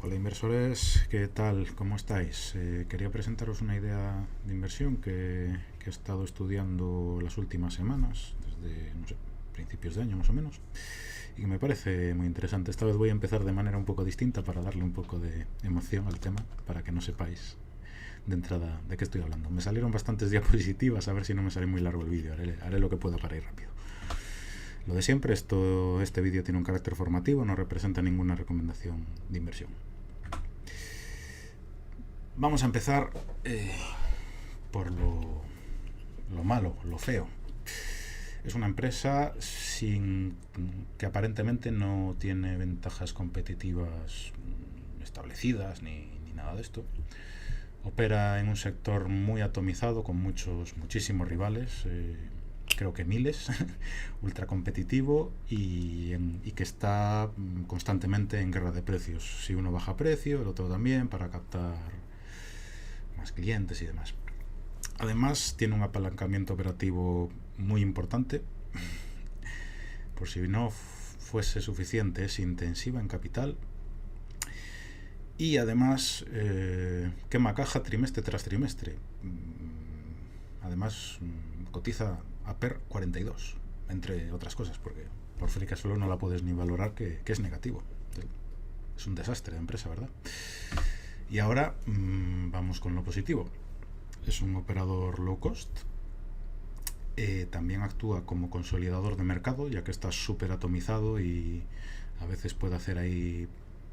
Hola inversores, ¿qué tal? ¿Cómo estáis? Quería presentaros una idea de inversión que he estado estudiando las últimas semanas, desde no sé, principios de año más o menos, y que me parece muy interesante. Esta vez voy a empezar de manera un poco distinta para darle un poco de emoción al tema, para que no sepáis de entrada de qué estoy hablando. Me salieron bastantes diapositivas, a ver si no me sale muy largo el vídeo, haré lo que pueda para ir rápido. Lo de siempre, este vídeo tiene un carácter formativo, no representa ninguna recomendación de inversión. Vamos a empezar por lo malo, lo feo. Es una empresa que aparentemente no tiene ventajas competitivas establecidas ni nada de esto. Opera en un sector muy atomizado con muchísimos rivales, creo que miles, ultra competitivo y que está constantemente en guerra de precios. Si uno baja precio, el otro también, para captar más clientes y demás. Además, tiene un apalancamiento operativo muy importante. Por si no fuese suficiente, es intensiva en capital. Y además quema caja trimestre tras trimestre. Además, cotiza a PER 42, entre otras cosas, porque por free cash flow no la puedes ni valorar, que es negativo. Es un desastre de empresa, ¿verdad? Y ahora vamos con lo positivo. Es un operador low cost. También actúa como consolidador de mercado, ya que está súper atomizado y a veces puede hacer ahí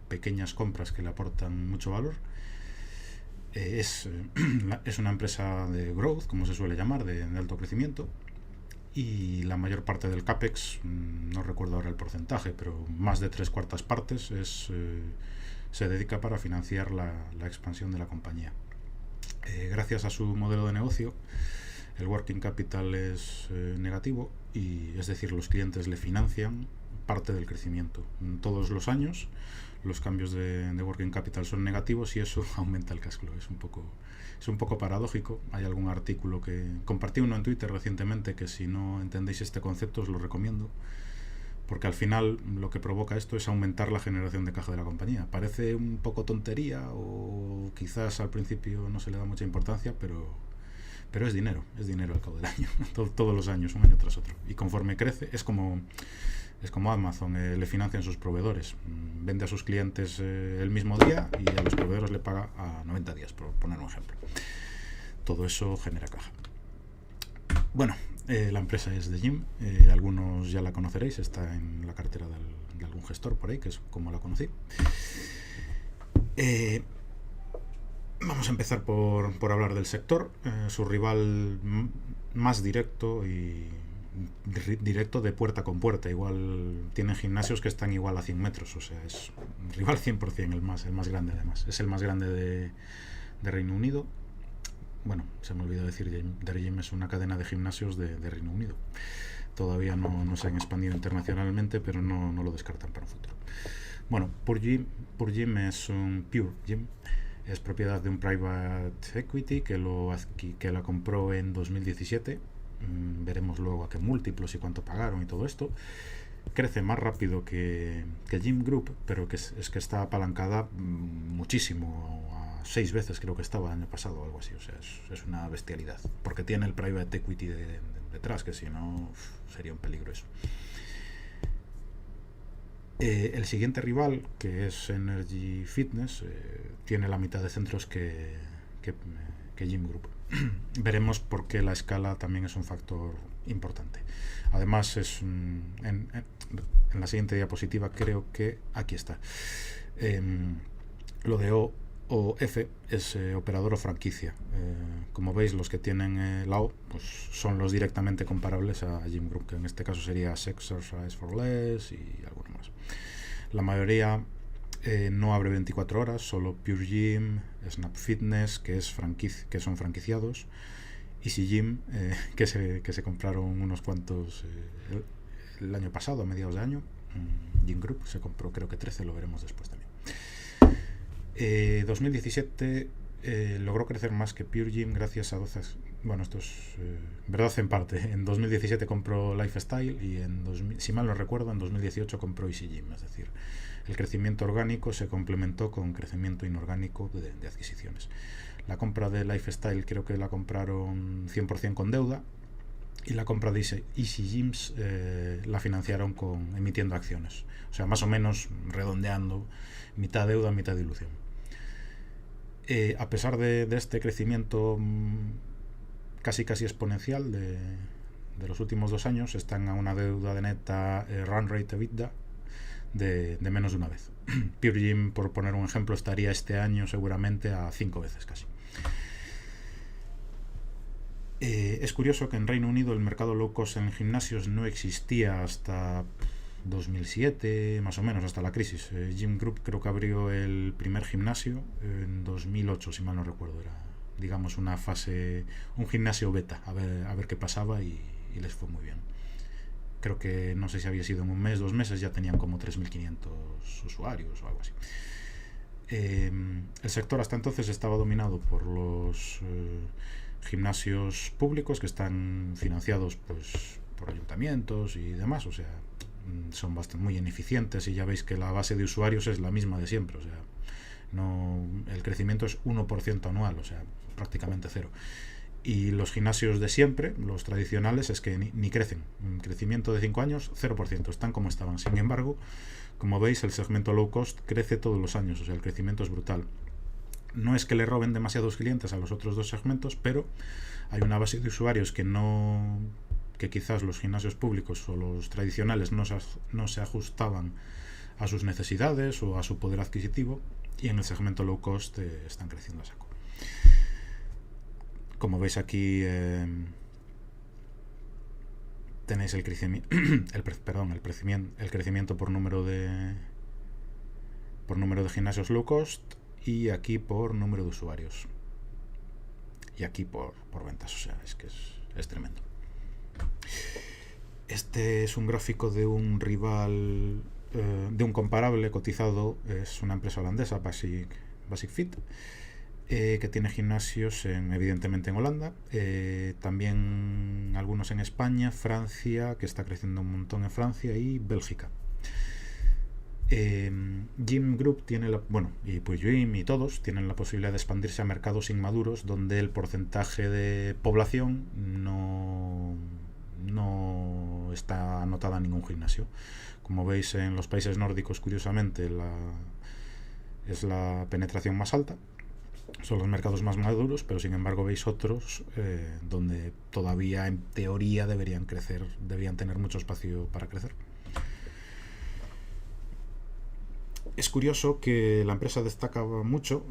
pequeñas compras que le aportan mucho valor. Es una empresa de growth, como se suele llamar, de alto crecimiento, y la mayor parte del CAPEX, no recuerdo ahora el porcentaje, pero más de 3/4 partes se dedica para financiar la expansión de la compañía. Gracias a su modelo de negocio, el working capital es negativo, y es decir, los clientes le financian parte del crecimiento. Todos los años los cambios de working capital son negativos y eso aumenta el cash flow. Es un poco paradójico. Hay algún artículo que compartí uno en Twitter recientemente, que si no entendéis este concepto os lo recomiendo, porque al final lo que provoca esto es aumentar la generación de caja de la compañía. Parece un poco tontería, o quizás al principio no se le da mucha importancia, pero es dinero al cabo del año. Todos los años, un año tras otro. Y conforme crece, es como Amazon, le financian sus proveedores. Vende a sus clientes el mismo día y a los proveedores le paga a 90 días, por poner un ejemplo. Todo eso genera caja. Bueno, la empresa es de Jim. Algunos ya la conoceréis, está en la cartera de algún gestor por ahí, que es como la conocí. Vamos a empezar por hablar del sector. Su rival más directo de puerta con puerta. Igual tienen gimnasios que están igual a 100 metros. O sea, es un rival 100%, el más grande además. Es el más grande de Reino Unido. Bueno, se me olvidó decir, Gym es una cadena de gimnasios de Reino Unido. Todavía no se han expandido internacionalmente, pero no lo descartan para un futuro. Bueno, Pure Gym es un Pure Gym. Es propiedad de un private equity que la compró en 2017. Veremos luego a qué múltiplos y cuánto pagaron y todo esto. Crece más rápido que Gym Group, pero que está apalancada muchísimo, a 6 veces creo que estaba el año pasado o algo así. O sea, es una bestialidad, porque tiene el private equity detrás, que si no sería un peligro eso. El siguiente rival, que es Energy Fitness, tiene la mitad de centros que Gym Group. Veremos por qué la escala también es un factor importante. Además, en la siguiente diapositiva, creo que aquí está. Lo de OF es operador o franquicia. Como veis, los que tienen la O pues son los directamente comparables a Gym Group, que en este caso sería Exercise for Less y alguno más. La mayoría no abre 24 horas, solo Pure Gym, Snap Fitness, que son franquiciados, Easy Gym, que se compraron unos cuantos el año pasado, a mediados de año. Gym Group se compró creo que 13, lo veremos después también. 2017 logró crecer más que Pure Gym gracias a 12... Bueno, esto es verdad en parte. En 2017 compró Lifestyle y si mal no recuerdo, en 2018 compró Easy Gym. Es decir, el crecimiento orgánico se complementó con crecimiento inorgánico de adquisiciones. La compra de Lifestyle creo que la compraron 100% con deuda, y la compra de Easy Gyms la financiaron emitiendo acciones. O sea, más o menos redondeando, mitad deuda, mitad dilución. A pesar de este crecimiento casi exponencial de los últimos 2 años, están a una deuda de neta run rate EBITDA de menos de una vez. Pure Gym, por poner un ejemplo, estaría este año seguramente a 5 veces casi. Es curioso que en Reino Unido el mercado low cost en gimnasios no existía hasta 2007, más o menos, hasta la crisis. Gym Group creo que abrió el primer gimnasio en 2008, si mal no recuerdo. Era, digamos, una fase, un gimnasio beta, a ver qué pasaba, y les fue muy bien. Creo que, no sé si había sido en un mes, 2 meses, ya tenían como 3.500 usuarios o algo así. El sector hasta entonces estaba dominado por los gimnasios públicos, que están financiados pues por ayuntamientos y demás, o sea, son muy ineficientes, y ya veis que la base de usuarios es la misma de siempre, o sea, el crecimiento es 1% anual, o sea, prácticamente cero. Y los gimnasios de siempre, los tradicionales, es que ni crecen. Un crecimiento de 5 años, 0%, están como estaban. Sin embargo, como veis, el segmento low cost crece todos los años, o sea, el crecimiento es brutal. No es que le roben demasiados clientes a los otros 2 segmentos, pero hay una base de usuarios que quizás los gimnasios públicos o los tradicionales no se ajustaban a sus necesidades o a su poder adquisitivo, y en el segmento low cost están creciendo a saco. Como veis aquí, tenéis el crecimiento por número de gimnasios low cost, y aquí por número de usuarios, y aquí por ventas, o sea, es que es tremendo. Este es un gráfico de un rival, de un comparable cotizado, es una empresa holandesa, Basic Fit, que tiene gimnasios evidentemente en Holanda, también algunos en España, Francia, que está creciendo un montón en Francia, y Bélgica. Gym Group tiene y pues Gym y todos tienen la posibilidad de expandirse a mercados inmaduros donde el porcentaje de población no está anotada en ningún gimnasio. Como veis, en los países nórdicos, curiosamente, es la penetración más alta, son los mercados más maduros, pero sin embargo veis otros donde todavía en teoría deberían tener mucho espacio para crecer. Es curioso que la empresa destacaba mucho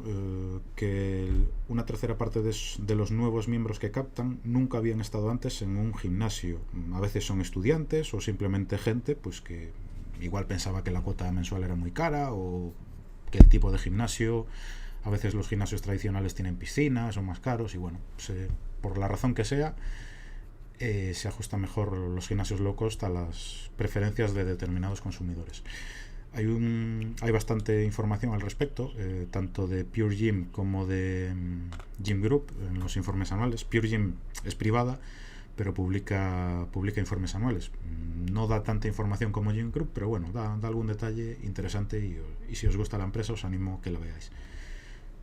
que una tercera parte de los nuevos miembros que captan nunca habían estado antes en un gimnasio. A veces son estudiantes o simplemente gente pues que igual pensaba que la cuota mensual era muy cara, o que el tipo de gimnasio, a veces los gimnasios tradicionales tienen piscinas, son más caros, y bueno, por la razón que sea, se ajustan mejor los gimnasios low cost a las preferencias de determinados consumidores. Hay bastante información al respecto, tanto de Pure Gym como de Gym Group en los informes anuales. Pure Gym es privada, pero publica informes anuales. No da tanta información como Gym Group, pero bueno, da algún detalle interesante, y si os gusta la empresa os animo a que la veáis.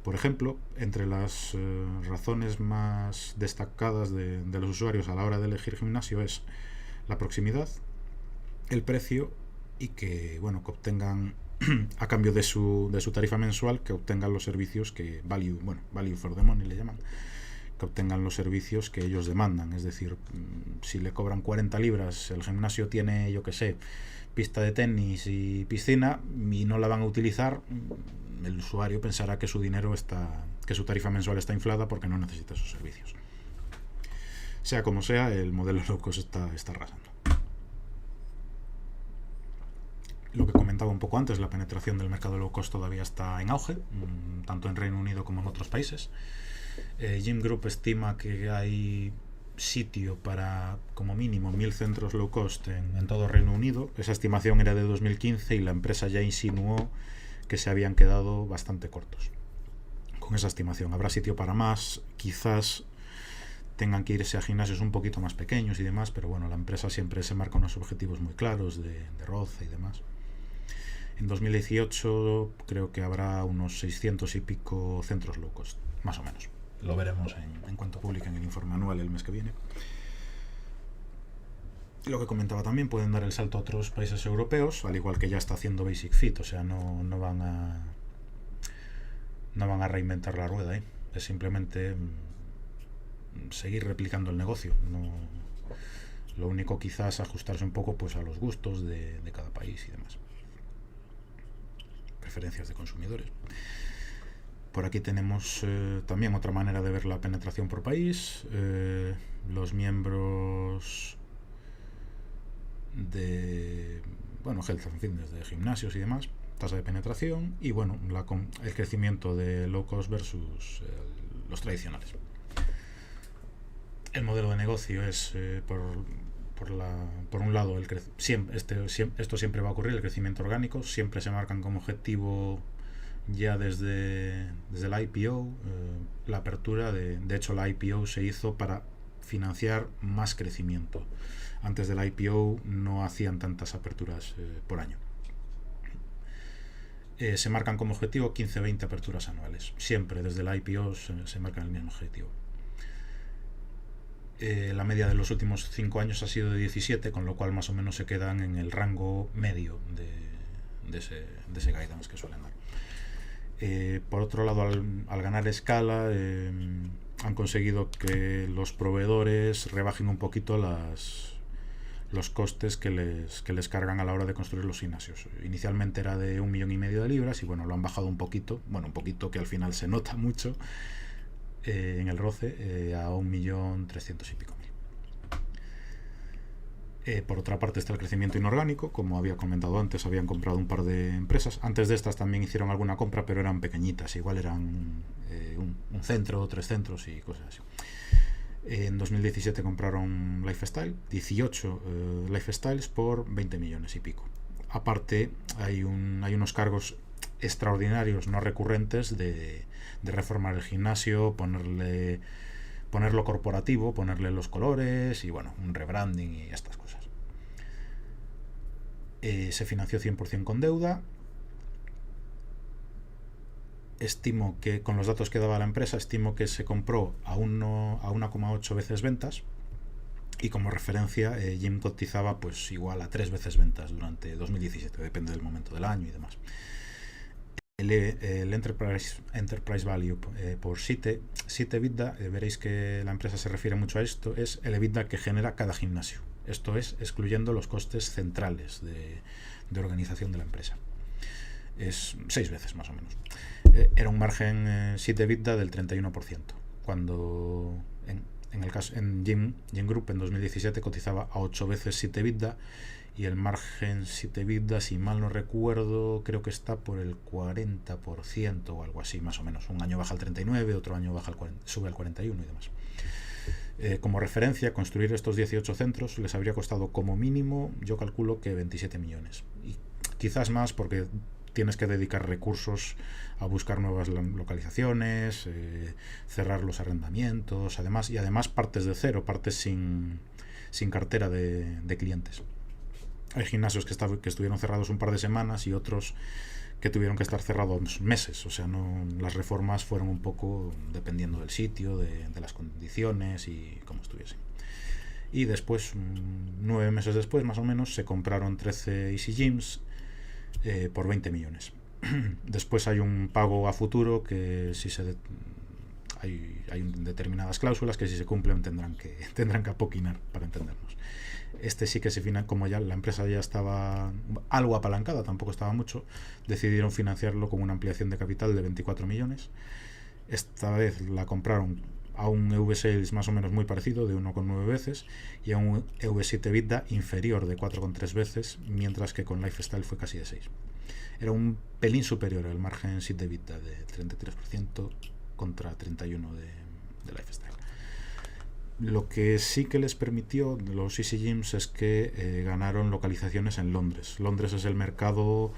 Por ejemplo, entre las razones más destacadas de los usuarios a la hora de elegir gimnasio es la proximidad, el precio, y que obtengan a cambio de su tarifa mensual, que obtengan los servicios que value for the money le llaman, que obtengan los servicios que ellos demandan. Es decir, si le cobran 40 libras, el gimnasio tiene, yo que sé, pista de tenis y piscina, y no la van a utilizar, el usuario pensará que su tarifa mensual está inflada porque no necesita esos servicios. Sea como sea, el modelo low cost está arrasando. Lo que comentaba un poco antes, la penetración del mercado low cost todavía está en auge, tanto en Reino Unido como en otros países. Gym Group estima que hay sitio para como mínimo 1.000 centros low cost en todo Reino Unido. Esa estimación era de 2015, y la empresa ya insinuó que se habían quedado bastante cortos con esa estimación. Habrá sitio para más, quizás tengan que irse a gimnasios un poquito más pequeños y demás, pero bueno, la empresa siempre se marca unos objetivos muy claros de ROCE y demás. En 2018 creo que habrá unos 600 y pico centros low cost, más o menos. Lo veremos en cuanto publiquen el informe anual el mes que viene. Lo que comentaba también, pueden dar el salto a otros países europeos, al igual que ya está haciendo Basic Fit, o sea, no van a reinventar la rueda, ¿eh? Es simplemente seguir replicando el negocio. Lo único quizás ajustarse un poco pues a los gustos de cada país y demás. Preferencias de consumidores. Por aquí tenemos también otra manera de ver la penetración por país. Los miembros de Health and Fitness, de gimnasios y demás, tasa de penetración y el crecimiento de low cost versus los tradicionales. El modelo de negocio es por un lado esto siempre va a ocurrir, el crecimiento orgánico. Siempre se marcan como objetivo ya desde el IPO la apertura de hecho la IPO se hizo para financiar más crecimiento. Antes del IPO no hacían tantas aperturas por año. Se marcan como objetivo 15-20 aperturas anuales. Siempre desde el IPO se marcan el mismo objetivo. La media de los últimos 5 años ha sido de 17, con lo cual más o menos se quedan en el rango medio de ese guidance que suelen dar. Por otro lado, al ganar escala, han conseguido que los proveedores rebajen un poquito los costes que les cargan a la hora de construir los gimnasios. Inicialmente era de 1,5 millones de libras y lo han bajado un poquito que al final se nota mucho en el roce, a 1.300.000 y pico. Por otra parte está el crecimiento inorgánico. Como había comentado antes, habían comprado un par de empresas. Antes de estas también hicieron alguna compra, pero eran pequeñitas, igual eran un centro, 3 centros y cosas así. En 2017 compraron Lifestyle, 18 Lifestyles por 20 millones y pico. Aparte hay unos cargos extraordinarios no recurrentes de reformar el gimnasio, ponerlo corporativo, ponerle los colores y un rebranding y estas cosas. Se financió 100% con deuda. Estimo que, con los datos que daba la empresa, se compró a 1,8 veces ventas, y como referencia Gym cotizaba pues igual a 3 veces ventas durante 2017, depende del momento del año y demás. El Enterprise Value por Site EBITDA, veréis que la empresa se refiere mucho a esto, es el EBITDA que genera cada gimnasio. Esto es excluyendo los costes centrales de organización de la empresa. Es 6 veces más o menos. Era un margen Site EBITDA del 31%, cuando en Gym Group en 2017 cotizaba a 8 veces Site EBITDA, y el margen Site EBITDA, si mal no recuerdo, creo que está por el 40% o algo así, más o menos. Un año baja al 39, otro año sube al 41 y demás. Como referencia, construir estos 18 centros les habría costado como mínimo, yo calculo que 27 millones. Y quizás más, porque tienes que dedicar recursos a buscar nuevas localizaciones, cerrar los arrendamientos, y además partes de cero, partes sin cartera de clientes. Hay gimnasios que estuvieron cerrados un par de semanas y otros que tuvieron que estar cerrados meses. O sea, las reformas fueron un poco dependiendo del sitio, de las condiciones y cómo estuviesen. Y después, 9 meses después más o menos, se compraron 13 Easy Gyms por 20 millones. Después hay un pago a futuro que hay determinadas cláusulas que si se cumplen tendrán que apoquinar, para entendernos. Este sí que como ya la empresa ya estaba algo apalancada, tampoco estaba mucho, decidieron financiarlo con una ampliación de capital de 24 millones. Esta vez la compraron a un EV/Sales más o menos muy parecido, de 1,9 veces, y a un EV/Site EBITDA inferior, de 4,3 veces, mientras que con Lifestyle fue casi de 6. Era un pelín superior al margen Site EBITDA de 33% contra 31% de Lifestyle. Lo que sí que les permitió los Easy Gyms es que ganaron localizaciones en Londres. Londres es el mercado,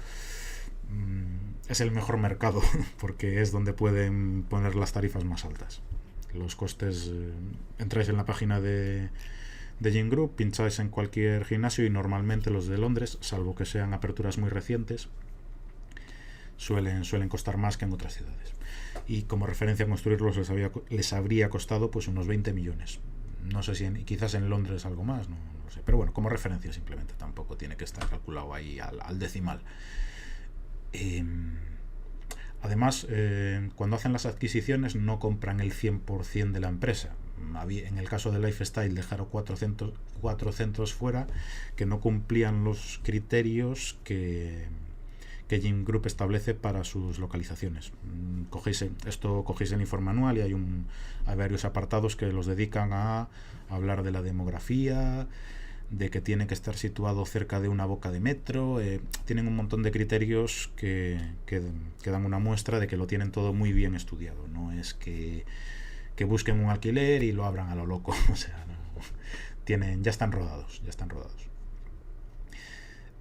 es el mejor mercado, porque es donde pueden poner las tarifas más altas. Los costes, entráis en la página de Gym Group, pincháis en cualquier gimnasio y normalmente los de Londres, salvo que sean aperturas muy recientes, suelen costar más que en otras ciudades. Y como referencia, construirlos les habría costado pues unos 20 millones. No sé si quizás en Londres algo más, no lo sé. Pero bueno, como referencia simplemente, tampoco tiene que estar calculado ahí al decimal. Además, cuando hacen las adquisiciones no compran el 100% de la empresa. En el caso de Lifestyle dejaron cuatro centros fuera que no cumplían los criterios que Gym Group establece para sus localizaciones. Cogéis el informe anual y hay varios apartados que los dedican a hablar de la demografía, de que tiene que estar situado cerca de una boca de metro. Tienen un montón de criterios que dan una muestra de que lo tienen todo muy bien estudiado. No es que busquen un alquiler y lo abran a lo loco. O sea, ya están rodados.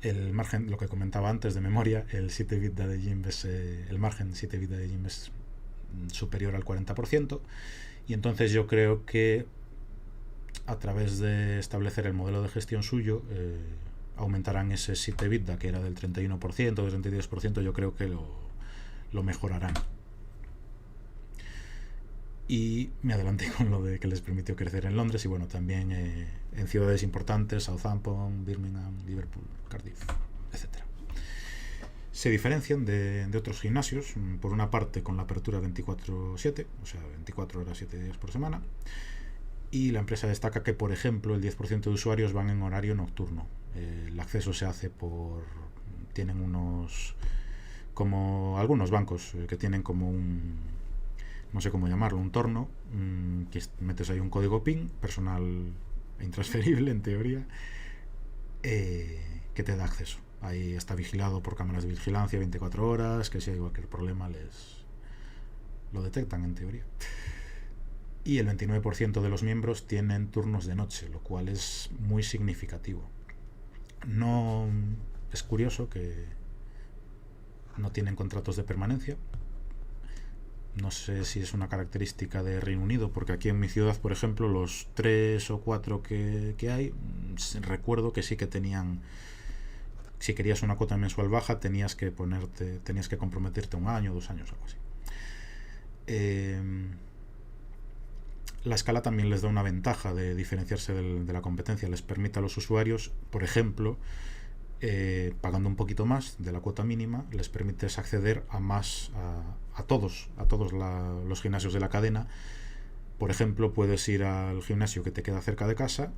El margen, lo que comentaba antes de memoria, el 7 EBITDA de Gym el margen 7 EBITDA de Gym es superior al 40%, y entonces yo creo que a través de establecer el modelo de gestión suyo aumentarán ese 7 EBITDA, que era del 31%, del 32%, yo creo que lo mejorarán. Y me adelanté con lo de que les permitió crecer en Londres y bueno, también en ciudades importantes, Southampton, Birmingham, Liverpool, Cardiff, etc. Se diferencian de otros gimnasios, por una parte con la apertura 24/7, o sea, 24 horas 7 días por semana, y la empresa destaca que, por ejemplo, el 10% de usuarios van en horario nocturno. El acceso se hace tienen como algunos bancos que tienen como no sé cómo llamarlo, un torno, que metes ahí un código PIN, personal e intransferible en teoría, que te da acceso. Ahí está vigilado por cámaras de vigilancia 24 horas, que si hay cualquier problema lo detectan en teoría. Y el 29% de los miembros tienen turnos de noche, lo cual es muy significativo. No es curioso que no tienen contratos de permanencia. No sé si es una característica de Reino Unido, porque aquí en mi ciudad, por ejemplo, los 3 o 4 que hay, recuerdo que sí que tenían, si querías una cuota mensual baja, tenías que comprometerte 1 año, 2 años, algo así. La escala también les da una ventaja de diferenciarse de la competencia. Les permite a los usuarios, por ejemplo, pagando un poquito más de la cuota mínima, les permites acceder a todos los gimnasios de la cadena. Por ejemplo, puedes ir al gimnasio que te queda cerca de casa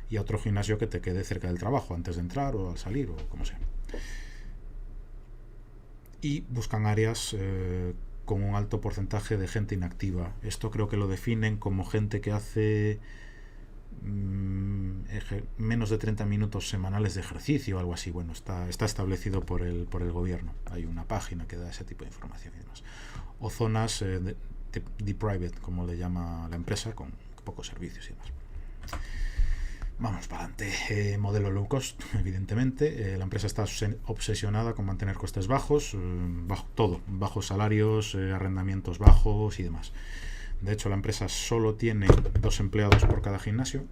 y a otro gimnasio que te quede cerca del trabajo, antes de entrar o al salir o como sea. Y buscan áreas con un alto porcentaje de gente inactiva. Esto creo que lo definen como gente que hace menos de 30 minutos semanales de ejercicio o algo así. Bueno, está establecido por el gobierno. Hay una página que da ese tipo de información y demás. O zonas deprived, como le llama la empresa, con pocos servicios y demás. Vamos para adelante. Modelo low cost, evidentemente. La empresa está obsesionada con mantener costes bajos, bajos salarios, arrendamientos bajos y demás. De hecho, la empresa solo tiene 2 empleados por cada gimnasio.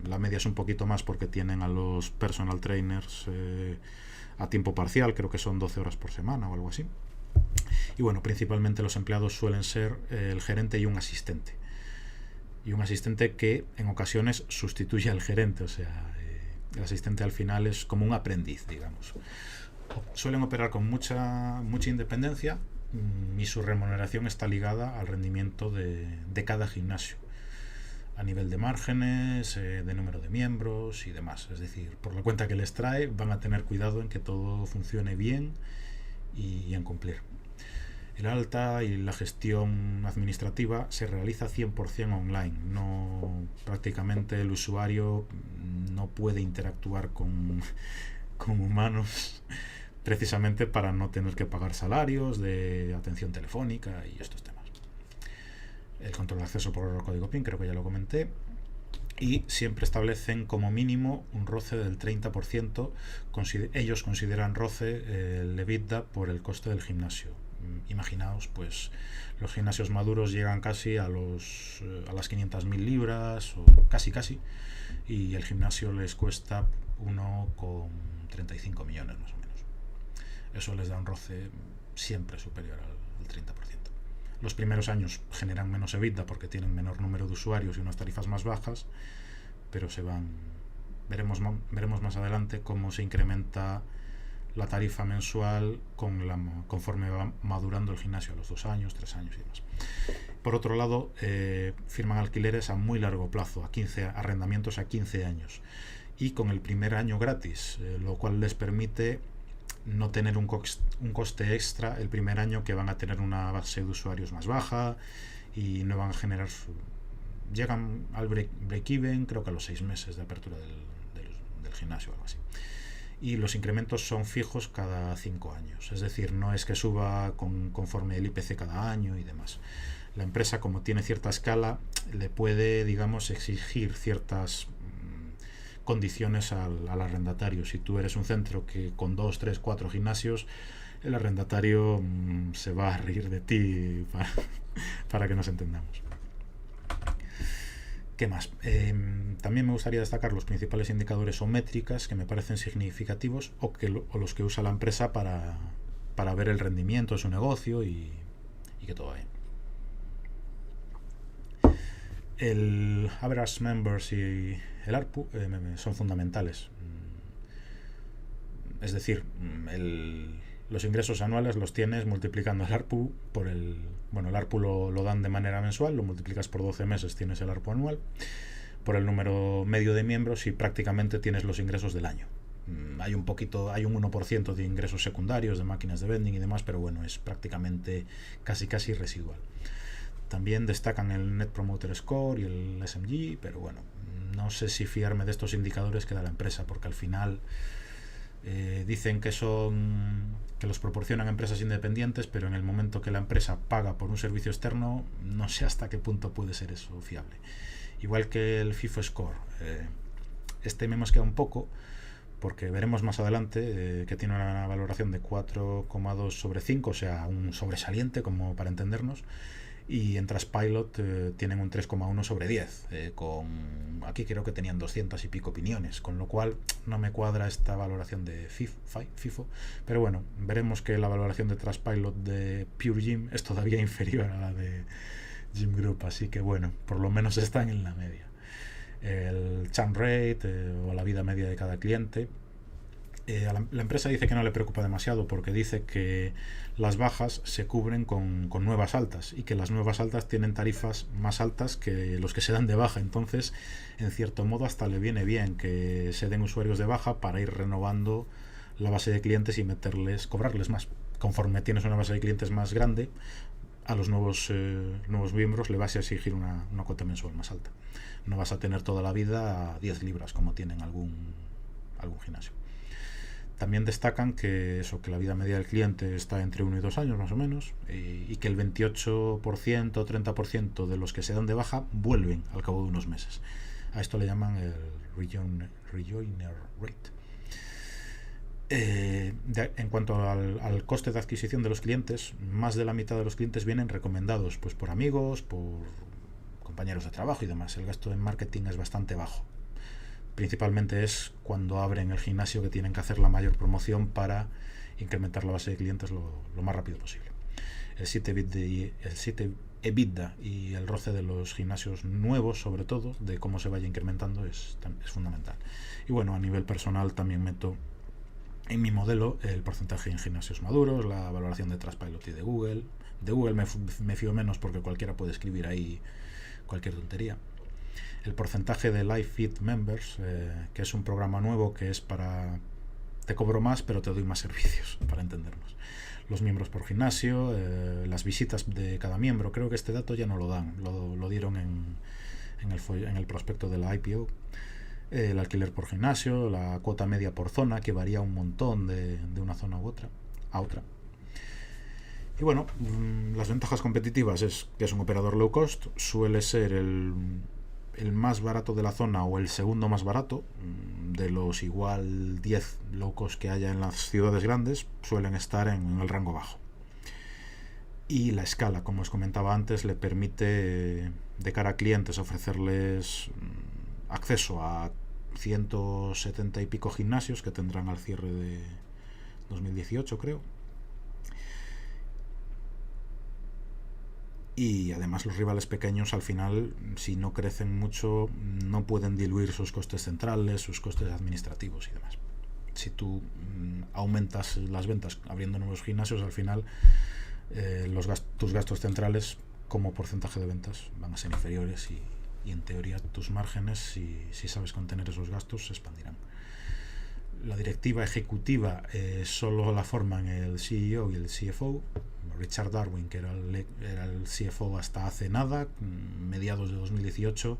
La media es un poquito más porque tienen a los personal trainers a tiempo parcial, creo que son 12 horas por semana o algo así. Y bueno, principalmente los empleados suelen ser el gerente y un asistente. Y un asistente que en ocasiones sustituye al gerente, o sea, el asistente al final es como un aprendiz, digamos. Suelen operar con mucha independencia y su remuneración está ligada al rendimiento de cada gimnasio, a nivel de márgenes, de número de miembros y demás. Es decir, por la cuenta que les trae van a tener cuidado en que todo funcione bien y en cumplir. El alta y la gestión administrativa se realiza 100% online. Prácticamente el usuario no puede interactuar con humanos, precisamente para no tener que pagar salarios de atención telefónica y estos temas. El control de acceso por código PIN, creo que ya lo comenté. Y siempre establecen como mínimo un roce del 30%. Ellos consideran roce el EBITDA por el coste del gimnasio. Imaginaos, pues los gimnasios maduros llegan casi a las 500.000 libras o casi, y el gimnasio les cuesta 1,35 millones más o menos. eso les da un roce siempre superior al 30%. Los primeros años generan menos EBITDA porque tienen menor número de usuarios y unas tarifas más bajas, pero veremos más adelante cómo se incrementa la tarifa mensual conforme va madurando el gimnasio a los 2 años, 3 años y demás. Por otro lado, firman alquileres a muy largo plazo, arrendamientos a 15 años, y con el primer año gratis, lo cual les permite no tener un coste extra el primer año, que van a tener una base de usuarios más baja y no van a generar llegan al break-even creo que a los 6 meses de apertura del gimnasio o algo así. Y los incrementos son fijos cada 5 años, es decir, no es que suba conforme el IPC cada año y demás. La empresa, como tiene cierta escala, le puede, digamos, exigir ciertas condiciones al arrendatario. Si tú eres un centro que con 2, 3, 4 gimnasios, el arrendatario se va a reír de ti para que nos entendamos. ¿Qué más? También me gustaría destacar los principales indicadores o métricas que me parecen significativos o los que usa la empresa para ver el rendimiento de su negocio y que todo va bien. El average members y el ARPU son fundamentales. Es decir, los ingresos anuales los tienes multiplicando el ARPU por el ARPU lo dan de manera mensual, lo multiplicas por 12 meses, tienes el ARPU anual, por el número medio de miembros y prácticamente tienes los ingresos del año. Hay un 1% de ingresos secundarios, de máquinas de vending y demás, pero bueno, es prácticamente casi residual. También destacan el Net Promoter Score y el SMG, pero bueno, no sé si fiarme de estos indicadores que da la empresa, porque al final dicen que los proporcionan empresas independientes, pero en el momento que la empresa paga por un servicio externo, no sé hasta qué punto puede ser eso fiable. Igual que el FIFO Score, me mosquea un poco, porque veremos más adelante que tiene una valoración de 4,2 sobre 5, o sea, un sobresaliente, como para entendernos. Y en Trustpilot tienen un 3,1 sobre 10. Aquí creo que tenían 200 y pico opiniones, con lo cual no me cuadra esta valoración de FIFO. Pero bueno, veremos que la valoración de Trustpilot de Pure Gym es todavía inferior a la de Gym Group, así que bueno, por lo menos están en la media. El churn rate o la vida media de cada cliente. La empresa dice que no le preocupa demasiado porque dice que las bajas se cubren con nuevas altas y que las nuevas altas tienen tarifas más altas que los que se dan de baja. Entonces, en cierto modo, hasta le viene bien que se den usuarios de baja para ir renovando la base de clientes y cobrarles más. Conforme tienes una base de clientes más grande, a los nuevos miembros le vas a exigir una cuota mensual más alta. No vas a tener toda la vida a 10 libras como tienen algún gimnasio. También destacan que la vida media del cliente está entre 1 y 2 años más o menos, y que el 28% o 30% de los que se dan de baja vuelven al cabo de unos meses. A esto le llaman el rejoiner rate. En cuanto al coste de adquisición de los clientes, más de la mitad de los clientes vienen recomendados pues por amigos, por compañeros de trabajo y demás. El gasto en marketing es bastante bajo. Principalmente es cuando abren el gimnasio que tienen que hacer la mayor promoción para incrementar la base de clientes lo más rápido posible. El 7 EBITDA y el roce de los gimnasios nuevos, sobre todo, de cómo se vaya incrementando, es fundamental. Y bueno, a nivel personal también meto en mi modelo el porcentaje en gimnasios maduros, la valoración de Trustpilot y de Google. De Google me fío menos porque cualquiera puede escribir ahí cualquier tontería. El porcentaje de Live Fit Members, que es un programa nuevo que es para te cobro más pero te doy más servicios, para entendernos. Los miembros por gimnasio, las visitas de cada miembro, creo que este dato ya no lo dan, lo dieron en el prospecto de la IPO. El alquiler por gimnasio, la cuota media por zona, que varía un montón de una zona a otra. Y bueno, las ventajas competitivas es que es un operador low cost, suele ser el más barato de la zona o el segundo más barato de los igual 10 low cost que haya en las ciudades grandes, suelen estar en el rango bajo. Y la escala, como os comentaba antes, le permite de cara a clientes ofrecerles acceso a 170 y pico gimnasios que tendrán al cierre de 2018 creo. Y además los rivales pequeños al final, si no crecen mucho, no pueden diluir sus costes centrales, sus costes administrativos y demás. Si tú aumentas las ventas abriendo nuevos gimnasios, al final tus gastos centrales como porcentaje de ventas van a ser inferiores y en teoría tus márgenes, si sabes contener esos gastos, se expandirán. La directiva ejecutiva solo la forman el CEO y el CFO. Richard Darwin, que era el CFO hasta hace nada, mediados de 2018,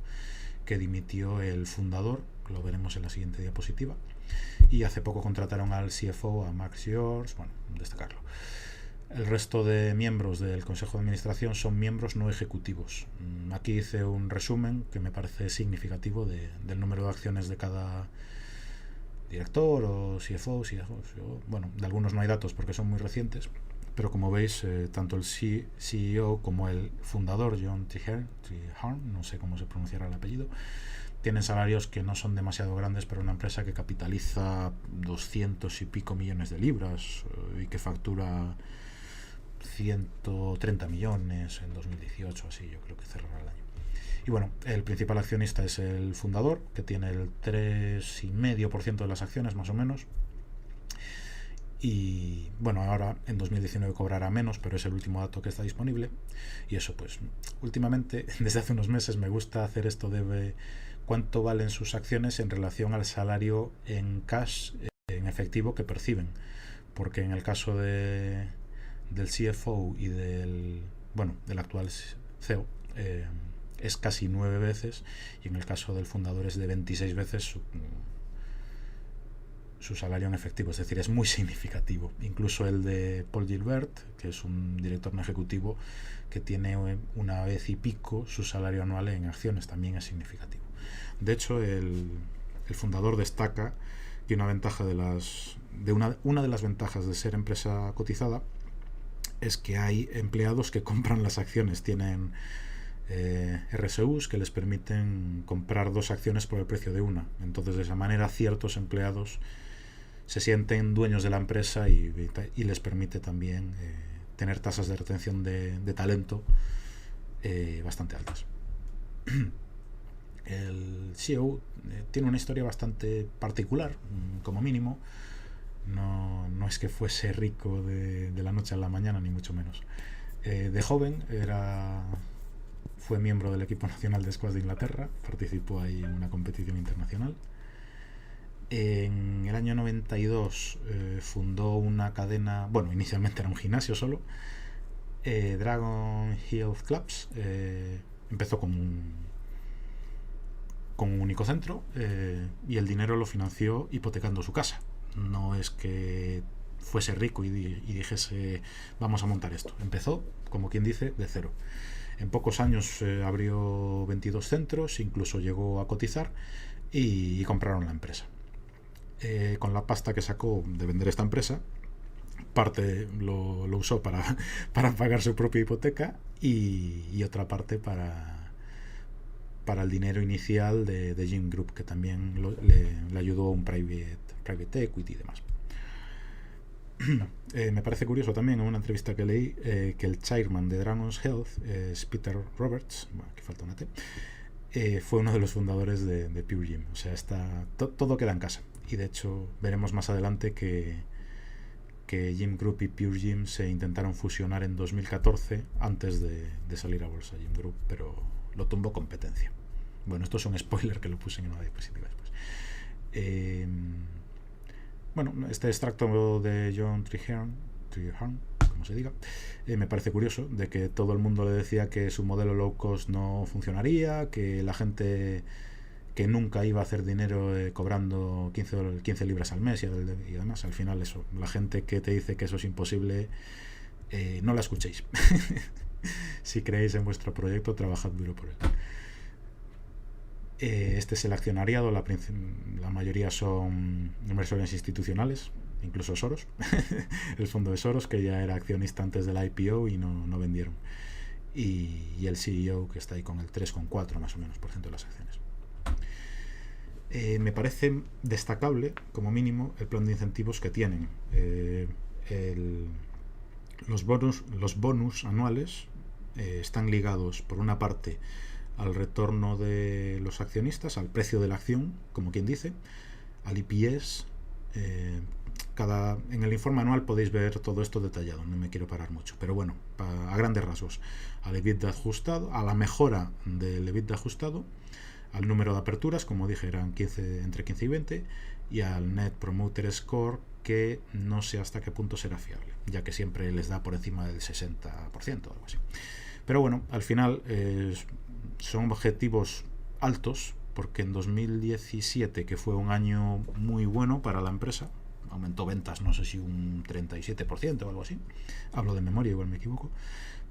que dimitió el fundador, lo veremos en la siguiente diapositiva, y hace poco contrataron al CFO, a Max George, bueno, destacarlo. El resto de miembros del Consejo de Administración son miembros no ejecutivos. Aquí hice un resumen que me parece significativo del número de acciones de cada director o CFO, bueno, de algunos no hay datos porque son muy recientes, pero como veis, tanto el CEO como el fundador, John Treherne, no sé cómo se pronunciará el apellido, tienen salarios que no son demasiado grandes para una empresa que capitaliza 200 y pico millones de libras y que factura 130 millones en 2018, así yo creo que cerrará el año. Y bueno, el principal accionista es el fundador, que tiene el 3,5% de las acciones más o menos. Y bueno, ahora en 2019 cobrará menos, pero es el último dato que está disponible. Y eso, pues, últimamente, desde hace unos meses, me gusta hacer esto de cuánto valen sus acciones en relación al salario en cash, en efectivo, que perciben. Porque en el caso del CFO y del actual CEO, es casi 9 veces, y en el caso del fundador es de 26 veces su salario en efectivo, es decir, es muy significativo. Incluso el de Paul Gilbert, que es un director no ejecutivo, que tiene una vez y pico su salario anual en acciones, también es significativo. De hecho, el fundador destaca que una de las ventajas de ser empresa cotizada es que hay empleados que compran las acciones, tienen RSUs que les permiten comprar 2 acciones por el precio de una. Entonces, de esa manera, ciertos empleados se sienten dueños de la empresa y les permite también tener tasas de retención de talento bastante altas. El CEO tiene una historia bastante particular, como mínimo. No es que fuese rico de la noche a la mañana, ni mucho menos. De joven fue miembro del equipo nacional de squash de Inglaterra, participó ahí en una competición internacional. En el año 92 fundó una cadena, bueno, inicialmente era un gimnasio solo, Dragon Health Clubs. Empezó con un único centro y el dinero lo financió hipotecando su casa. No es que fuese rico y dijese vamos a montar esto. Empezó, como quien dice, de cero. En pocos años abrió 22 centros, incluso llegó a cotizar y compraron la empresa. Con la pasta que sacó de vender esta empresa, parte lo usó para pagar su propia hipoteca y otra parte para el dinero inicial de Gym Group, que también le ayudó un private equity y demás. Me parece curioso también en una entrevista que leí que el chairman de Dragon's Health es Peter Roberts, bueno, aquí falta una T, fue uno de los fundadores de Pure Gym. O sea, todo queda en casa. Y de hecho veremos más adelante que Gym Group y Pure Gym se intentaron fusionar en 2014 antes de salir a bolsa Gym Group, pero lo tumbó competencia. Bueno, esto es un spoiler que lo puse en una diapositiva después. Bueno, este extracto de John Treherne, como se diga, me parece curioso, de que todo el mundo le decía que su modelo low cost no funcionaría, que la gente que nunca iba a hacer dinero cobrando 15 libras al mes y además al final eso, la gente que te dice que eso es imposible, no la escuchéis. Si creéis en vuestro proyecto, trabajad duro por él. Este es el accionariado, la mayoría son inversores institucionales, incluso Soros, el fondo de Soros, que ya era accionista antes del IPO y no vendieron, y el CEO, que está ahí con el 3,4 más o menos % de las acciones. Me parece destacable, como mínimo, el plan de incentivos que tienen. Los bonus anuales están ligados, por una parte, al retorno de los accionistas, al precio de la acción, como quien dice, al EPS. En el informe anual podéis ver todo esto detallado, no me quiero parar mucho, pero bueno, a grandes rasgos, al EBITDA ajustado, a la mejora del EBITDA ajustado, al número de aperturas, como dije, eran entre 15 y 20, y al Net Promoter Score, que no sé hasta qué punto será fiable, ya que siempre les da por encima del 60% o algo así. Pero bueno, al final son objetivos altos, porque en 2017, que fue un año muy bueno para la empresa, aumentó ventas, no sé si un 37% o algo así, hablo de memoria, igual me equivoco,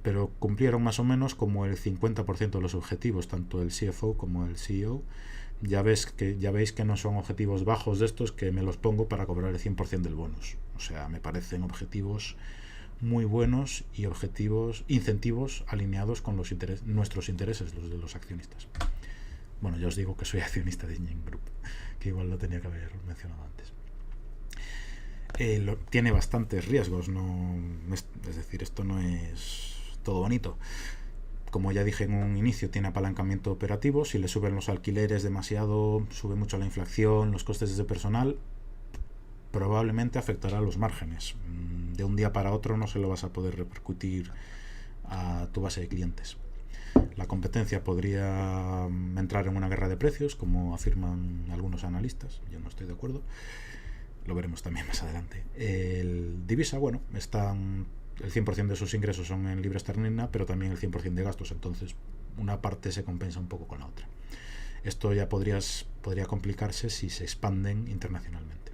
pero cumplieron más o menos como el 50% de los objetivos, tanto el CFO como el CEO. Ya veis que no son objetivos bajos de estos que me los pongo para cobrar el 100% del bonus. O sea, me parecen objetivos muy buenos y incentivos alineados con nuestros intereses, los de los accionistas. Bueno, ya os digo que soy accionista de Engine Group, que igual lo tenía que haber mencionado antes. Tiene bastantes riesgos, es decir, esto no es todo bonito. Como ya dije en un inicio, tiene apalancamiento operativo. Si le suben los alquileres demasiado, sube mucho la inflación, los costes de personal, probablemente afectará a los márgenes. De un día para otro no se lo vas a poder repercutir a tu base de clientes. La competencia podría entrar en una guerra de precios, como afirman algunos analistas. Yo no estoy de acuerdo. Lo veremos también más adelante. El divisa, bueno, el 100% de sus ingresos son en libra esterlina, pero también el 100% de gastos, entonces una parte se compensa un poco con la otra. Esto ya podría complicarse si se expanden internacionalmente.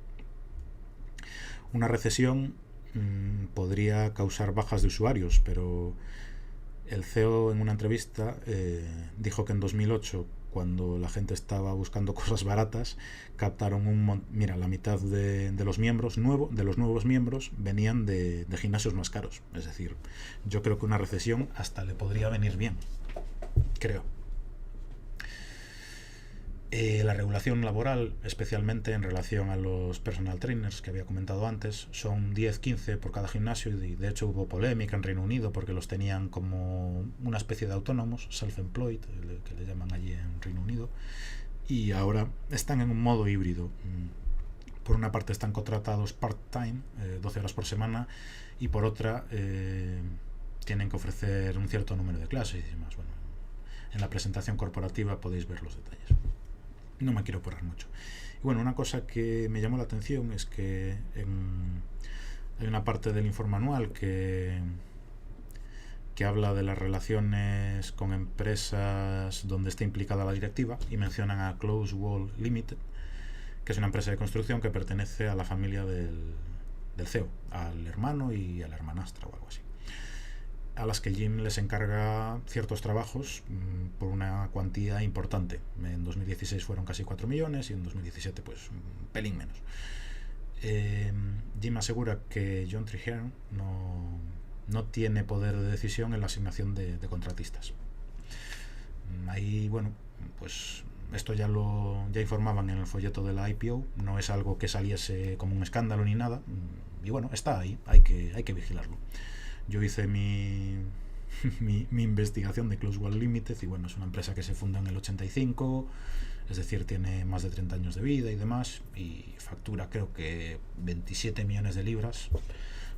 Una recesión podría causar bajas de usuarios, pero el CEO en una entrevista dijo que en 2008, cuando la gente estaba buscando cosas baratas, captaron la mitad de los nuevos miembros venían de gimnasios más caros. Es decir, yo creo que una recesión hasta le podría venir bien, creo. La regulación laboral, especialmente en relación a los personal trainers que había comentado antes, son 10-15 por cada gimnasio, y de hecho hubo polémica en Reino Unido porque los tenían como una especie de autónomos, self-employed, que le llaman allí en Reino Unido, y ahora están en un modo híbrido. Por una parte están contratados part-time, 12 horas por semana, y por otra tienen que ofrecer un cierto número de clases y demás. Bueno, en la presentación corporativa podéis ver los detalles. No me quiero parar mucho. Y bueno, una cosa que me llamó la atención es que hay una parte del informe anual que habla de las relaciones con empresas donde está implicada la directiva, y mencionan a Close Wall Limited, que es una empresa de construcción que pertenece a la familia del CEO, al hermano y a la hermanastra o algo así, a las que Jim les encarga ciertos trabajos por una cuantía importante. En 2016 fueron casi 4 millones y en 2017 pues un pelín menos. Jim asegura que John Treherne no tiene poder de decisión en la asignación de contratistas. Ahí, bueno, pues esto ya informaban en el folleto de la IPO, no es algo que saliese como un escándalo ni nada, y bueno, está ahí, hay que vigilarlo. Yo hice mi investigación de Close Wall Limited, y bueno, es una empresa que se funda en el 85, es decir, tiene más de 30 años de vida y demás, y factura creo que 27 millones de libras,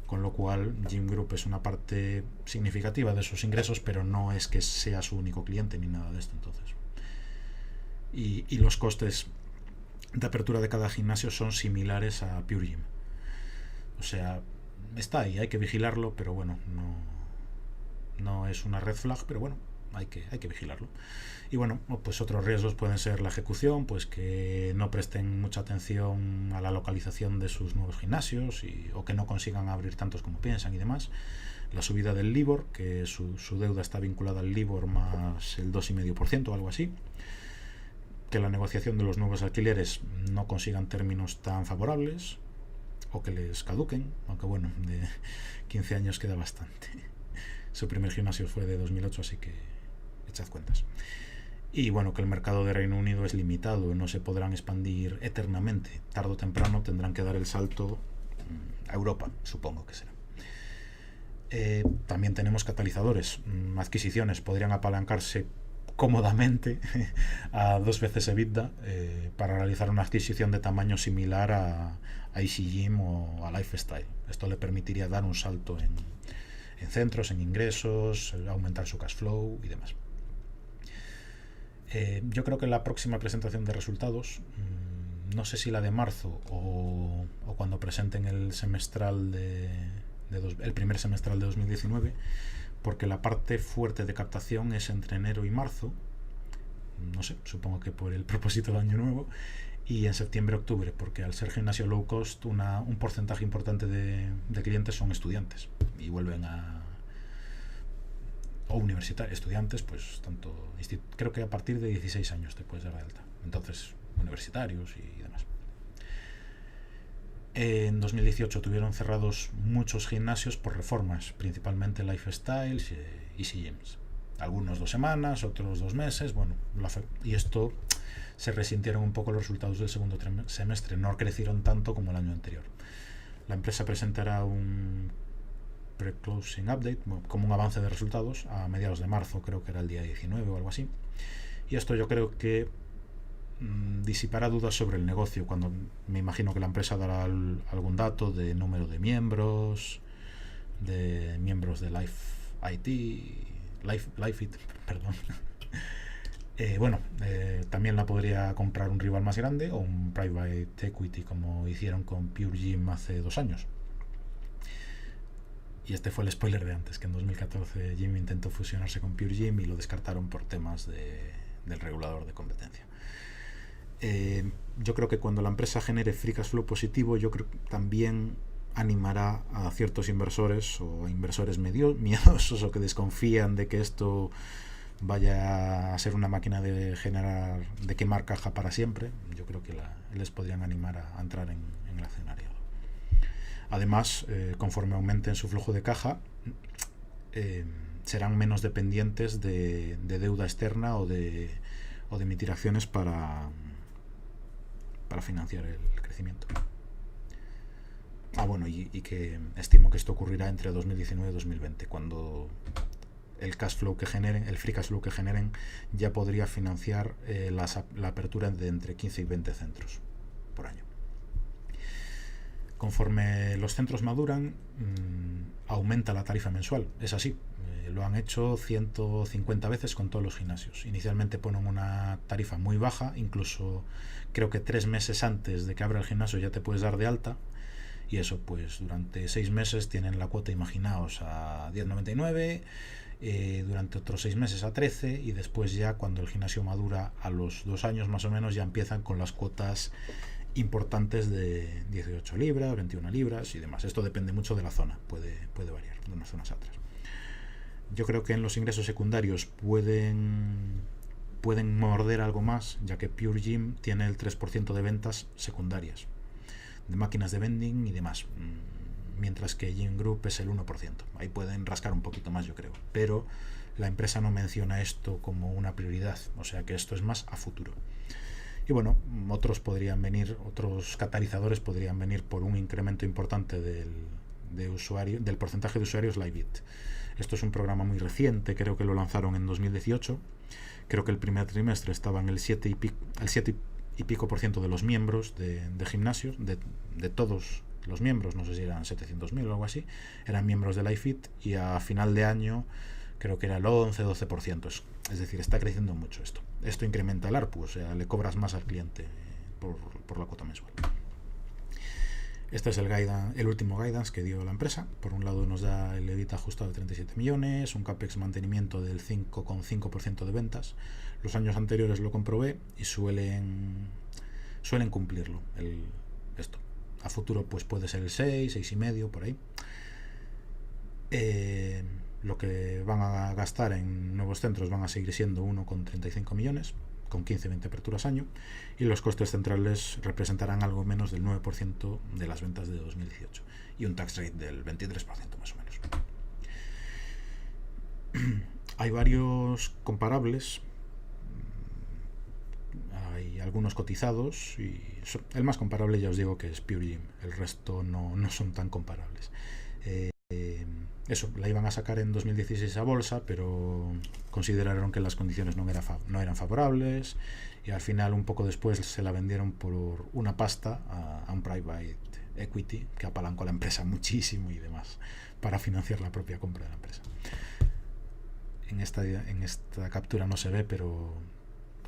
con lo cual Jim Group es una parte significativa de sus ingresos, pero no es que sea su único cliente ni nada de esto. Entonces, y los costes de apertura de cada gimnasio son similares a Pure Gym. O sea, está ahí, hay que vigilarlo, pero bueno, no es una red flag, pero bueno, hay que vigilarlo. Y bueno, pues otros riesgos pueden ser la ejecución, pues que no presten mucha atención a la localización de sus nuevos gimnasios o que no consigan abrir tantos como piensan y demás. La subida del LIBOR, que su deuda está vinculada al LIBOR más el 2,5% o algo así. Que la negociación de los nuevos alquileres no consigan términos tan favorables, o que les caduquen, aunque bueno, de 15 años queda bastante. Su primer gimnasio fue de 2008, así que echad cuentas. Y bueno, que el mercado de Reino Unido es limitado, no se podrán expandir eternamente. Tarde o temprano tendrán que dar el salto a Europa, supongo que será. También tenemos catalizadores, adquisiciones, podrían apalancarse cómodamente a 2 veces EBITDA para realizar una adquisición de tamaño similar a EasyGym o a Lifestyle. Esto le permitiría dar un salto en centros, en ingresos, aumentar su cash flow y demás. Yo creo que la próxima presentación de resultados, no sé si la de marzo o cuando presenten el semestral el primer semestral de 2019, porque la parte fuerte de captación es entre enero y marzo, no sé, supongo que por el propósito de año nuevo, y en septiembre-octubre, porque al ser gimnasio low cost un porcentaje importante de clientes son estudiantes y vuelven o universitarios, estudiantes, pues tanto, creo que a partir de 16 años te puedes dar de alta, entonces universitarios y demás. En 2018 tuvieron cerrados muchos gimnasios por reformas, principalmente Lifestyles y Easy Gyms. Algunos 2 semanas, otros 2 meses, bueno, y esto se resintieron un poco los resultados del segundo semestre, no crecieron tanto como el año anterior. La empresa presentará un pre-closing update, como un avance de resultados, a mediados de marzo, creo que era el día 19 o algo así. Y esto yo creo que disipará dudas sobre el negocio, cuando me imagino que la empresa dará algún dato de número de miembros de LifeIt, perdón. También la podría comprar un rival más grande o un private equity, como hicieron con Pure Gym hace 2 años. Y este fue el spoiler de antes, que en 2014 Gym intentó fusionarse con Pure Gym y lo descartaron por temas del regulador de competencia. Yo creo que cuando la empresa genere free cash flow positivo, yo creo que también animará a ciertos inversores o a inversores miedosos o que desconfían de que esto vaya a ser una máquina de quemar caja para siempre. Yo creo que les podrían animar a entrar en el accionariado. Además, conforme aumenten su flujo de caja, serán menos dependientes de deuda externa o de emitir acciones para financiar el crecimiento. Y que estimo que esto ocurrirá entre 2019 y 2020, cuando el cash flow que generen, el free cash flow que generen, ya podría financiar la apertura de entre 15 y 20 centros por año. Conforme los centros maduran, aumenta la tarifa mensual. Es así. Lo han hecho 150 veces con todos los gimnasios. Inicialmente ponen una tarifa muy baja, incluso creo que 3 meses antes de que abra el gimnasio ya te puedes dar de alta, y eso pues durante 6 meses tienen la cuota, imaginaos, a 10,99, durante otros 6 meses a 13, y después ya cuando el gimnasio madura a los 2 años más o menos ya empiezan con las cuotas importantes de 18 libras, 21 libras y demás. Esto depende mucho de la zona, puede variar de unas zonas a otras. Yo creo que en los ingresos secundarios pueden morder algo más, ya que Pure Gym tiene el 3% de ventas secundarias, de máquinas de vending y demás, mientras que Gym Group es el 1%. Ahí pueden rascar un poquito más, yo creo, pero la empresa no menciona esto como una prioridad, o sea que esto es más a futuro. Y bueno, otros catalizadores podrían venir por un incremento importante del porcentaje de usuarios LiveIt. Esto es un programa muy reciente, creo que lo lanzaron en 2018. Creo que el primer trimestre estaba en el 7 y pico por ciento de los miembros de gimnasios, de todos los miembros, no sé si eran 700.000 o algo así, eran miembros de LiveIt, y a final de año creo que era el 11-12%. Es decir, está creciendo mucho esto. Esto incrementa el ARPU, o sea, le cobras más al cliente por la cuota mensual. Este es el último guidance que dio la empresa. Por un lado nos da el EBITDA ajustado de 37 millones, un CAPEX mantenimiento del 5,5% de ventas. Los años anteriores lo comprobé y suelen cumplirlo. Esto. A futuro pues puede ser el 6, 6,5, por ahí. Lo que van a gastar en nuevos centros van a seguir siendo 1,35 millones, con 15-20 aperturas año, y los costes centrales representarán algo menos del 9% de las ventas de 2018 y un tax rate del 23% más o menos. Hay varios comparables algunos cotizados, y el más comparable ya os digo que es Pure Gym, el resto no son tan comparables. Eso, la iban a sacar en 2016 a bolsa, pero consideraron que las condiciones no eran favorables, y al final, un poco después, se la vendieron por una pasta a un private equity que apalancó a la empresa muchísimo y demás para financiar la propia compra de la empresa. En esta captura no se ve, pero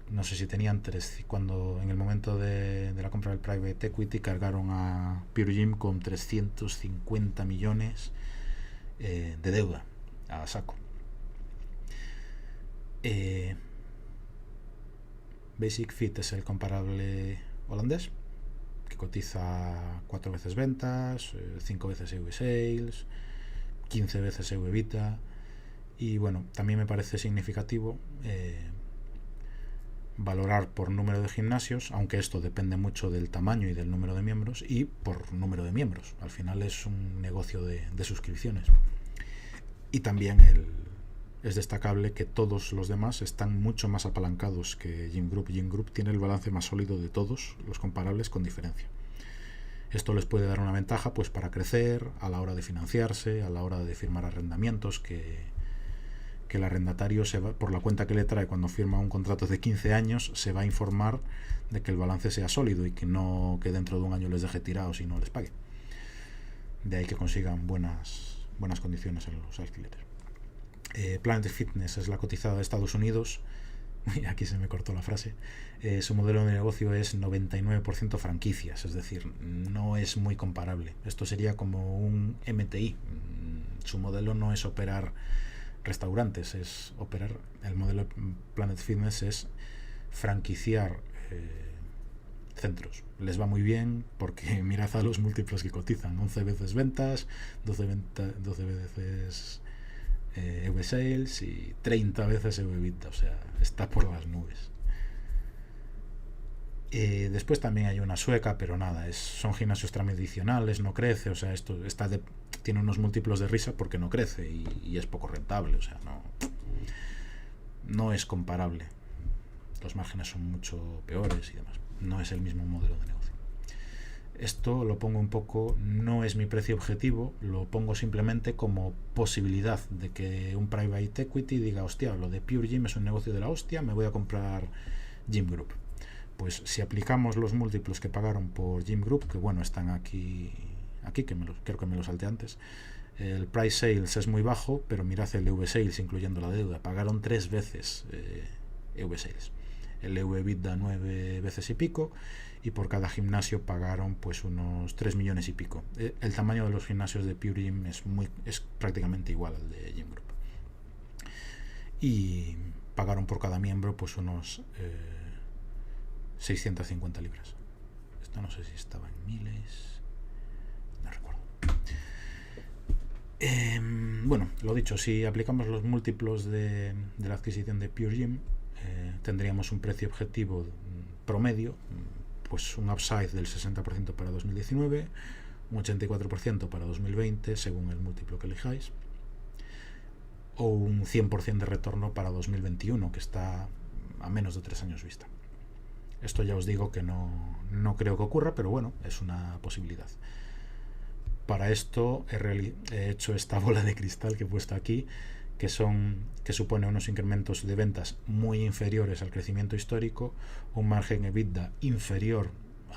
no sé si tenían cuando en el momento de la compra del private equity cargaron a Pure Gym con 350 millones de deuda a saco. Basic Fit es el comparable holandés, que cotiza 4 veces ventas, 5 veces EV Sales, 15 veces EV EBITDA, y bueno, también me parece significativo valorar por número de gimnasios, aunque esto depende mucho del tamaño y del número de miembros, y por número de miembros. Al final es un negocio de suscripciones. Y también es destacable que todos los demás están mucho más apalancados que Gym Group. Gym Group tiene el balance más sólido de todos los comparables, con diferencia. Esto les puede dar una ventaja pues para crecer a la hora de financiarse, a la hora de firmar arrendamientos, que el arrendatario, por la cuenta que le trae cuando firma un contrato de 15 años, se va a informar de que el balance sea sólido y que no que dentro de un año les deje tirados y no les pague. De ahí que consigan buenas condiciones en los alquileres. Planet Fitness es la cotizada de Estados Unidos. Aquí se me cortó la frase. Su modelo de negocio es 99% franquicias, es decir, no es muy comparable. Esto sería como un MTI. Su modelo no es operar restaurantes, es operar, el modelo Planet Fitness es franquiciar centros. Les va muy bien porque mirad a los múltiplos que cotizan: 11 veces ventas, 12 veces EV Sales y 30 veces EV EBITDA, o sea, está por las nubes. Después también hay una sueca, pero nada, son gimnasios tradicionales, no crece, o sea, esto tiene unos múltiplos de risa porque no crece y es poco rentable, o sea, no es comparable. Los márgenes son mucho peores y demás. No es el mismo modelo de negocio. Esto lo pongo un poco, no es mi precio objetivo, lo pongo simplemente como posibilidad de que un private equity diga: hostia, lo de Pure Gym es un negocio de la hostia, me voy a comprar Gym Group. Pues si aplicamos los múltiplos que pagaron por Gym Group, que bueno, están aquí que creo que me lo salté antes, el price sales es muy bajo, pero mirad el EV Sales incluyendo la deuda, pagaron 3 veces EV Sales, el EV EBITDA 9 veces y pico, y por cada gimnasio pagaron pues unos 3 millones y pico. El tamaño de los gimnasios de Pure Gym es prácticamente igual al de Gym Group, y pagaron por cada miembro pues unos 650 libras. Esto no sé si estaba en miles, no recuerdo. Bueno, lo dicho, si aplicamos los múltiplos de la adquisición de Pure Gym, tendríamos un precio objetivo promedio, pues un upside del 60% para 2019, un 84% para 2020 según el múltiplo que elijáis, o un 100% de retorno para 2021, que está a menos de 3 años vista. Esto ya os digo que no creo que ocurra, pero bueno, es una posibilidad. Para esto he hecho esta bola de cristal que he puesto aquí, que supone unos incrementos de ventas muy inferiores al crecimiento histórico, un margen EBITDA inferior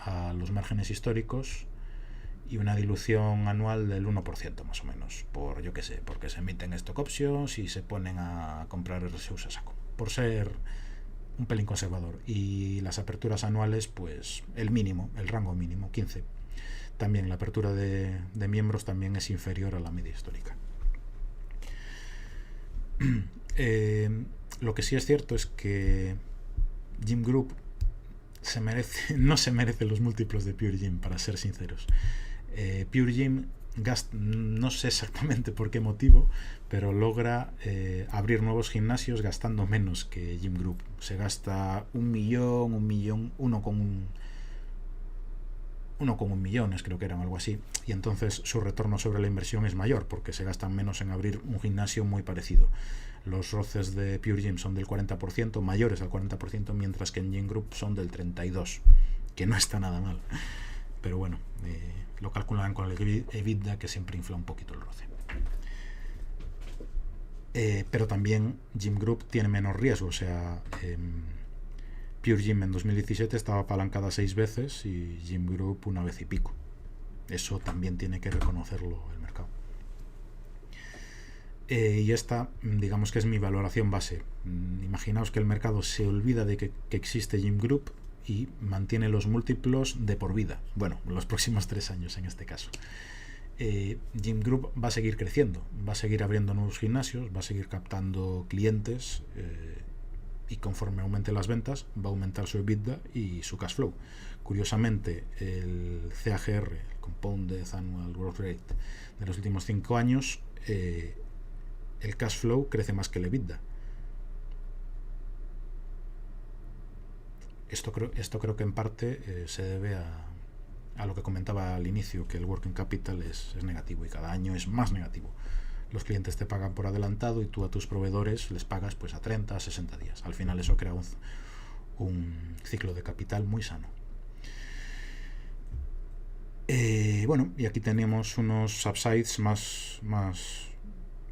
a los márgenes históricos y una dilución anual del 1% más o menos, por yo que sé, porque se emiten stock options y se ponen a comprar RSUs a saco, por ser un pelín conservador. Y las aperturas anuales, pues el rango mínimo, 15. También la apertura de miembros también es inferior a la media histórica. Lo que sí es cierto es que Gym Group no se merece los múltiplos de Pure Gym, para ser sinceros. Pure Gym no sé exactamente por qué motivo, pero logra abrir nuevos gimnasios gastando menos que Gym Group. Se gasta 1 millón, 1,1 1,1 millones, creo que eran algo así, y entonces su retorno sobre la inversión es mayor porque se gastan menos en abrir un gimnasio muy parecido. Los roces de Pure Gym son del 40%, mayores al 40%, mientras que en Gym Group son del 32%, que no está nada mal. Pero bueno, lo calculan con el EBITDA, que siempre infla un poquito el roce. Pero también Gym Group tiene menos riesgo, o sea, Pure Gym en 2017 estaba apalancada 6 veces y Gym Group una vez y pico. Eso también tiene que reconocerlo el mercado. Y esta, digamos que es mi valoración base. Imaginaos que el mercado se olvida de que existe Gym Group y mantiene los múltiplos de por vida. Bueno, los próximos 3 años en este caso. Gym Group va a seguir creciendo, va a seguir abriendo nuevos gimnasios, va a seguir captando clientes, y conforme aumente las ventas va a aumentar su EBITDA y su cash flow. Curiosamente, el CAGR, el Compounded Annual Growth Rate, de los últimos 5 años, el cash flow crece más que el EBITDA. Esto creo que en parte se debe a lo que comentaba al inicio, que el working capital es negativo y cada año es más negativo. Los clientes te pagan por adelantado y tú a tus proveedores les pagas pues a 30, a 60 días. Al final eso crea un ciclo de capital muy sano. Bueno, y aquí tenemos unos upsides más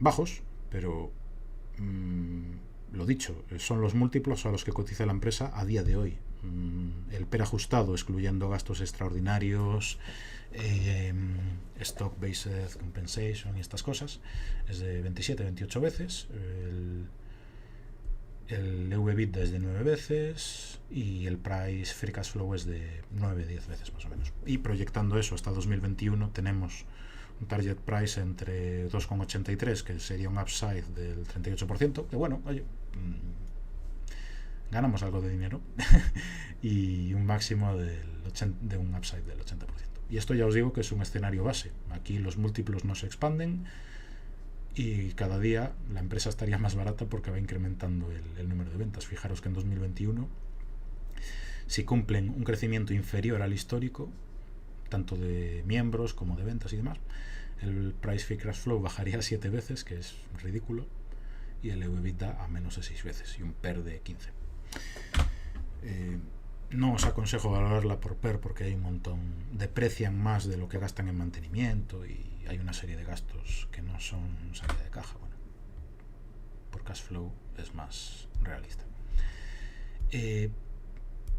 bajos, pero lo dicho, son los múltiplos a los que cotiza la empresa a día de hoy. El PER ajustado, excluyendo gastos extraordinarios, stock-based compensation y estas cosas, es de 27-28 veces. El EV/EBITDA es de 9 veces y el price free cash flow es de 9-10 veces más o menos. Y proyectando eso hasta 2021 tenemos un target price entre 2,83, que sería un upside del 38%, que bueno, oye, ganamos algo de dinero, y un máximo de un upside del 80%. Y esto ya os digo que es un escenario base. Aquí los múltiplos no se expanden y cada día la empresa estaría más barata porque va incrementando el número de ventas. Fijaros que en 2021, si cumplen un crecimiento inferior al histórico, tanto de miembros como de ventas y demás, el price free cash flow bajaría 7 veces, que es ridículo, y el EBITDA a menos de 6 veces y un PER de 15. No os aconsejo valorarla por PER porque hay un montón, deprecian más de lo que gastan en mantenimiento y hay una serie de gastos que no son salida de caja. Bueno, por cash flow es más realista.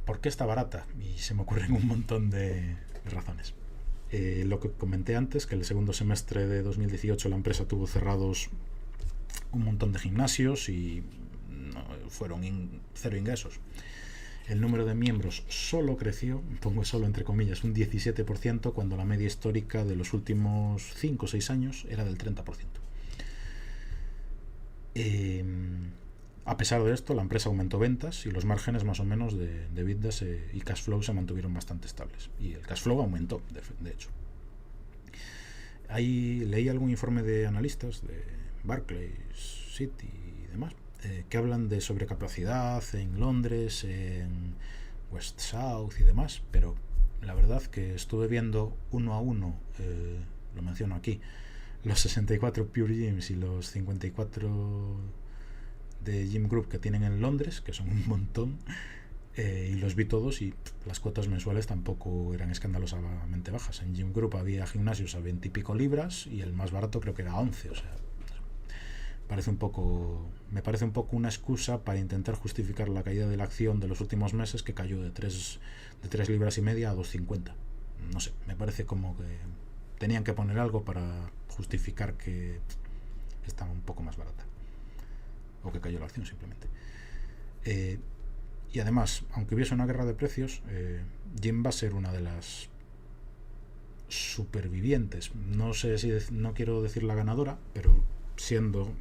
¿Por qué está barata? Y se me ocurren un montón de razones. Lo que comenté antes, que el segundo semestre de 2018 la empresa tuvo cerrados un montón de gimnasios y fueron cero ingresos. El número de miembros solo creció, pongo solo entre comillas, un 17%, cuando la media histórica de los últimos 5 o 6 años era del 30%. A pesar de esto, la empresa aumentó ventas y los márgenes más o menos de EBITDA y cash flow se mantuvieron bastante estables. Y el cash flow aumentó, de hecho. Ahí leí algún informe de analistas de Barclays, Citi y demás, que hablan de sobrecapacidad en Londres, en West South y demás, pero la verdad que estuve viendo uno a uno, lo menciono aquí, los 64 Pure Gyms y los 54 de Gym Group que tienen en Londres, que son un montón, y los vi todos y las cuotas mensuales tampoco eran escandalosamente bajas. En Gym Group había gimnasios a 20 y pico libras y el más barato creo que era 11, o sea, me parece un poco una excusa para intentar justificar la caída de la acción de los últimos meses, que cayó de 3 libras y media a 2,50. No sé, me parece como que tenían que poner algo para justificar que estaba un poco más barata, o que cayó la acción simplemente. Y además, aunque hubiese una guerra de precios, Gym va a ser una de las supervivientes. No quiero decir la ganadora, pero siendo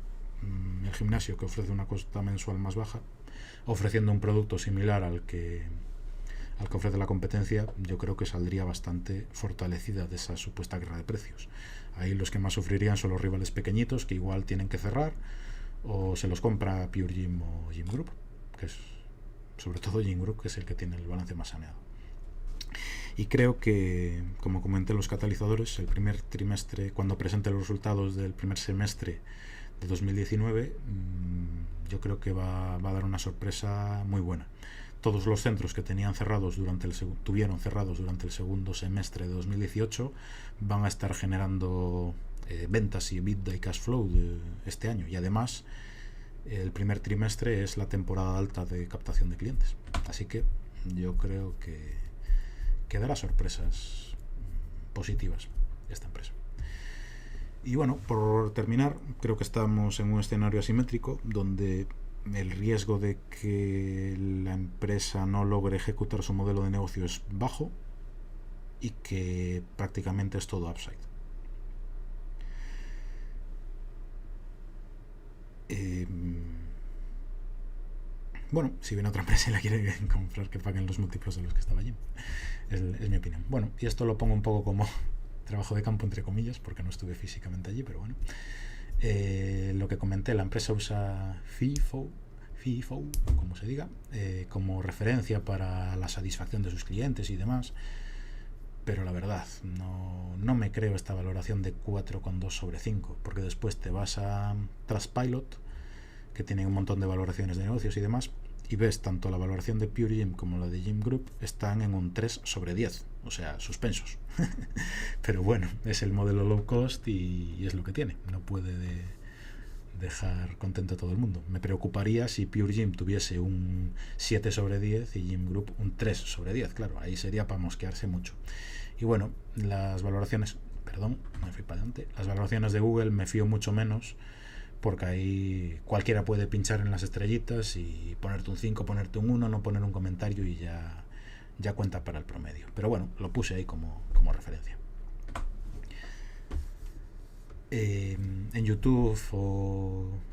el gimnasio que ofrece una cuota mensual más baja, ofreciendo un producto similar al que ofrece la competencia, yo creo que saldría bastante fortalecida de esa supuesta guerra de precios. Ahí los que más sufrirían son los rivales pequeñitos, que igual tienen que cerrar, o se los compra Pure Gym o Gym Group, que es sobre todo Gym Group, que es el que tiene el balance más saneado. Y creo que, como comenté en los catalizadores, el primer trimestre, cuando presente los resultados del primer semestre de 2019, yo creo que va a dar una sorpresa muy buena. Todos los centros que tuvieron cerrados durante el segundo semestre de 2018 van a estar generando ventas y EBITDA y cash flow este año. Y además, el primer trimestre es la temporada alta de captación de clientes. Así que yo creo que dará sorpresas positivas esta empresa. Y bueno, por terminar, creo que estamos en un escenario asimétrico donde el riesgo de que la empresa no logre ejecutar su modelo de negocio es bajo y que prácticamente es todo upside. Bueno, si viene otra empresa y la quiere comprar, que paguen los múltiplos de los que estaba allí. Es mi opinión. Bueno, y esto lo pongo un poco como trabajo de campo, entre comillas, porque no estuve físicamente allí, pero bueno. Lo que comenté, la empresa usa FIFO, como se diga, como referencia para la satisfacción de sus clientes y demás, pero la verdad, no me creo esta valoración de 4,2 sobre 5, porque después te vas a Trustpilot, que tiene un montón de valoraciones de negocios y demás, y ves tanto la valoración de Pure Gym como la de Gym Group están en un 3 sobre 10, o sea, suspensos. Pero bueno, es el modelo low cost y es lo que tiene, no puede dejar contento a todo el mundo. Me preocuparía si Pure Gym tuviese un 7 sobre 10 y Gym Group un 3 sobre 10, claro, ahí sería para mosquearse mucho. Y bueno, las valoraciones, me fui para adelante, las valoraciones de Google me fío mucho menos, porque ahí cualquiera puede pinchar en las estrellitas y ponerte un 5, ponerte un 1, no poner un comentario y ya cuenta para el promedio. Pero bueno, lo puse ahí como referencia. En YouTube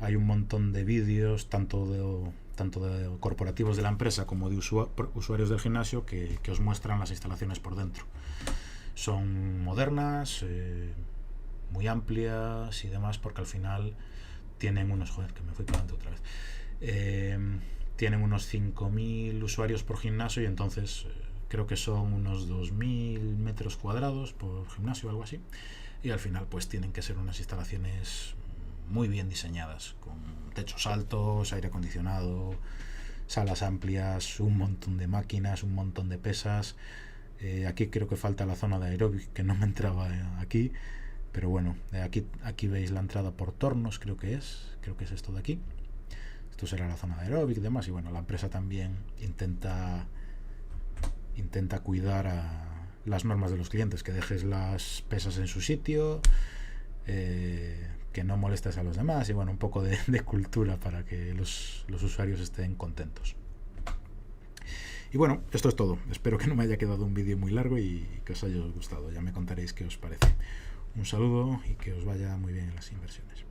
hay un montón de vídeos, tanto de corporativos de la empresa como de usuarios del gimnasio, que os muestran las instalaciones por dentro. Son modernas, muy amplias y demás, porque al final tienen unos, que me fui para adelante otra vez, tienen unos 5.000 usuarios por gimnasio y entonces creo que son unos 2.000 metros cuadrados por gimnasio o algo así, y al final pues tienen que ser unas instalaciones muy bien diseñadas, con techos altos, aire acondicionado, salas amplias, un montón de máquinas, un montón de pesas. Aquí creo que falta la zona de aeróbic, que no me entraba aquí. Pero bueno, aquí veis la entrada por tornos, creo que es esto de aquí. Esto será la zona de aeróbic y demás. Y bueno, la empresa también intenta cuidar a las normas de los clientes, que dejes las pesas en su sitio, que no molestes a los demás, y bueno, un poco de cultura para que los usuarios estén contentos. Y bueno, esto es todo. Espero que no me haya quedado un vídeo muy largo y que os haya gustado. Ya me contaréis qué os parece. Un saludo y que os vaya muy bien en las inversiones.